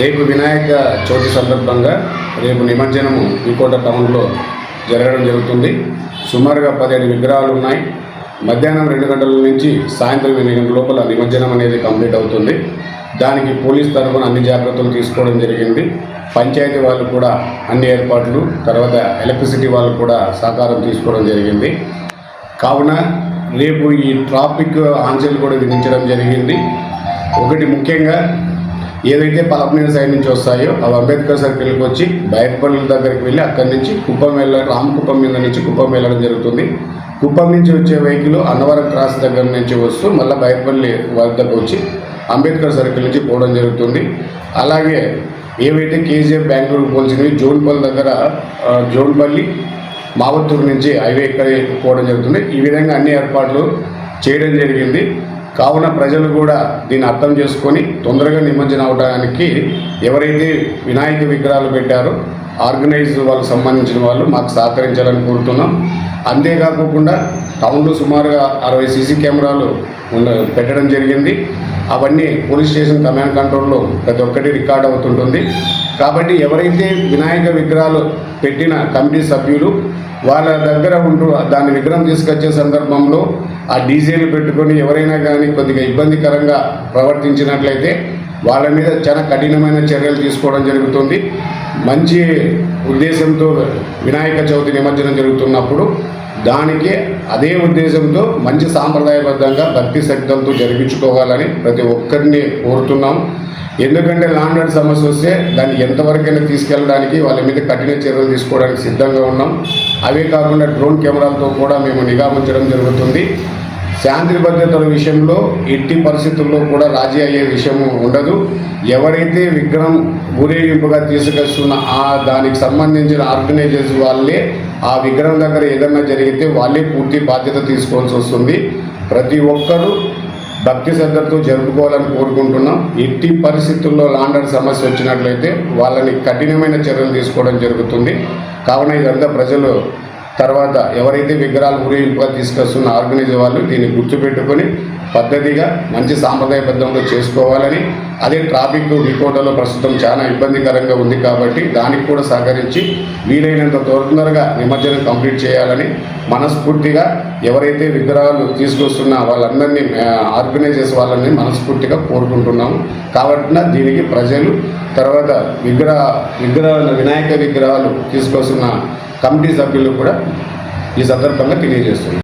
రేపు వినాయక చవితి సందర్భంగా రేపు నిమజ్జనము వికోట టౌన్లో జరగడం జరుగుతుంది. సుమారుగా 17 విగ్రహాలు ఉన్నాయి. మధ్యాహ్నం 2 గంటల నుంచి సాయంత్రం 8 గంటల లోపల నిమజ్జనం అనేది కంప్లీట్ అవుతుంది. దానికి పోలీస్ తరఫున అన్ని జాగ్రత్తలు తీసుకోవడం జరిగింది. పంచాయతీ వాళ్ళు కూడా అన్ని ఏర్పాట్లు, తర్వాత ఎలక్ట్రిసిటీ వాళ్ళు కూడా సహకారం తీసుకోవడం జరిగింది. కావున రేపు ఈ ట్రాఫిక్ ఆంక్షలు కూడా విధించడం జరిగింది. ఒకటి ముఖ్యంగా ఏదైతే పలపనేరు సైడ్ నుంచి వస్తాయో అవి అంబేద్కర్ సర్కిల్కి వచ్చి బయటపల్లి దగ్గరికి వెళ్ళి అక్కడి నుంచి కుప్పం రామకుప్పం మీద నుంచి కుప్పం వెళ్ళడం జరుగుతుంది. కుప్పం నుంచి వచ్చే వెహికల్ అన్నవరం క్రాస్ దగ్గర నుంచి వస్తూ మళ్ళీ బయటపల్లి వద్దకు వచ్చి అంబేద్కర్ సర్కిల్ నుంచి పోవడం జరుగుతుంది. అలాగే ఏవైతే కేజీఎఫ్ బెంగళూరు పోల్చినవి జోన్పల్లి దగ్గర జోన్పల్లి మావత్తూరు నుంచి హైవే ఇక్కడ పోవడం జరుగుతుంది. ఈ విధంగా అన్ని ఏర్పాట్లు చేయడం జరిగింది. కావున ప్రజలు కూడా దీన్ని అర్థం చేసుకొని తొందరగా నిమజ్జనం అవడానికి ఎవరైతే వినాయక విగ్రహాలు పెట్టారో ఆర్గనైజ్ వాళ్ళకు సంబంధించిన వాళ్ళు మాకు సహకరించాలని కోరుతున్నాం. అంతేకాకుండా టౌన్లో సుమారుగా 60 సీసీ కెమెరాలు పెట్టడం జరిగింది. అవన్నీ పోలీస్ స్టేషన్ కమాండ్ కంట్రోల్లో ప్రతి ఒక్కటి రికార్డ్ అవుతుంటుంది. కాబట్టి ఎవరైతే వినాయక విగ్రహాలు పెట్టిన కమిటీ సభ్యులు వాళ్ళ దగ్గర ఉంటూ దాని విగ్రహం తీసుకొచ్చే సందర్భంలో ఆ డీజేలు పెట్టుకొని ఎవరైనా కానీ కొద్దిగా ఇబ్బందికరంగా ప్రవర్తించినట్లయితే వాళ్ళ మీద చాలా కఠినమైన చర్యలు తీసుకోవడం జరుగుతుంది. మంచి ఉద్దేశంతో వినాయక చవితి నిమజ్జనం జరుగుతున్నప్పుడు దానికి అదే ఉద్దేశంతో మంచి సాంప్రదాయబద్ధంగా భక్తి శ్రద్ధలతో జరిపించుకోవాలని ప్రతి ఒక్కరిని కోరుతున్నాం. ఎందుకంటే ల్యాండ్ ఆర్డర్ సమస్య వస్తే దాన్ని ఎంతవరకైనా తీసుకెళ్ళడానికి వాళ్ళ మీద కఠిన చర్యలు తీసుకోవడానికి సిద్ధంగా ఉన్నాం. అవే కాకుండా డ్రోన్ కెమెరాలతో కూడా మేము నిఘా ఉంచడం జరుగుతుంది. శాంతి భద్రతల విషయంలో ఎట్టి పరిస్థితుల్లో కూడా రాజీ అయ్యే విషయం ఉండదు. ఎవరైతే విగ్రహం ఊరేగింపుగా తీసుకొస్తున్న దానికి సంబంధించిన ఆర్గనైజర్స్ వాళ్ళే ఆ విగ్రహం దగ్గర ఏదన్నా జరిగితే వాళ్ళే పూర్తి బాధ్యత తీసుకోవాల్సి వస్తుంది. ప్రతి ఒక్కరూ భక్తి శ్రద్ధతో జరుపుకోవాలని కోరుకుంటున్నాం. ఎట్టి పరిస్థితుల్లో లాండర్ సమస్య వచ్చినట్లయితే వాళ్ళని కఠినమైన చర్యలు తీసుకోవడం జరుగుతుంది. కావున ఇదంతా ప్రజలు తర్వాత ఎవరైతే విగ్రహాలు ఊరేగింపుగా తీసుకొస్తున్న ఆర్గనైజర్ వాళ్ళు దీన్ని గుర్తుపెట్టుకొని పద్ధతిగా మంచి సాంప్రదాయబద్ధంలో చేసుకోవాలని, అదే ట్రాఫిక్ వికోటలో ప్రస్తుతం చాలా ఇబ్బందికరంగా ఉంది కాబట్టి దానికి కూడా సహకరించి వీలైనంత తొందరగా నిమజ్జనం కంప్లీట్ చేయాలని మనస్ఫూర్తిగా ఎవరైతే విగ్రహాలు తీసుకొస్తున్న వాళ్ళందరినీ ఆర్గనైజర్స్ వాళ్ళని మనస్ఫూర్తిగా కోరుకుంటున్నాము. కాబట్టి దీనికి ప్రజలు తర్వాత వినాయక విగ్రహాలు తీసుకొస్తున్న కమిటీ సభ్యులు కూడా ఈ సందర్భంగా తెలియజేస్తున్నారు.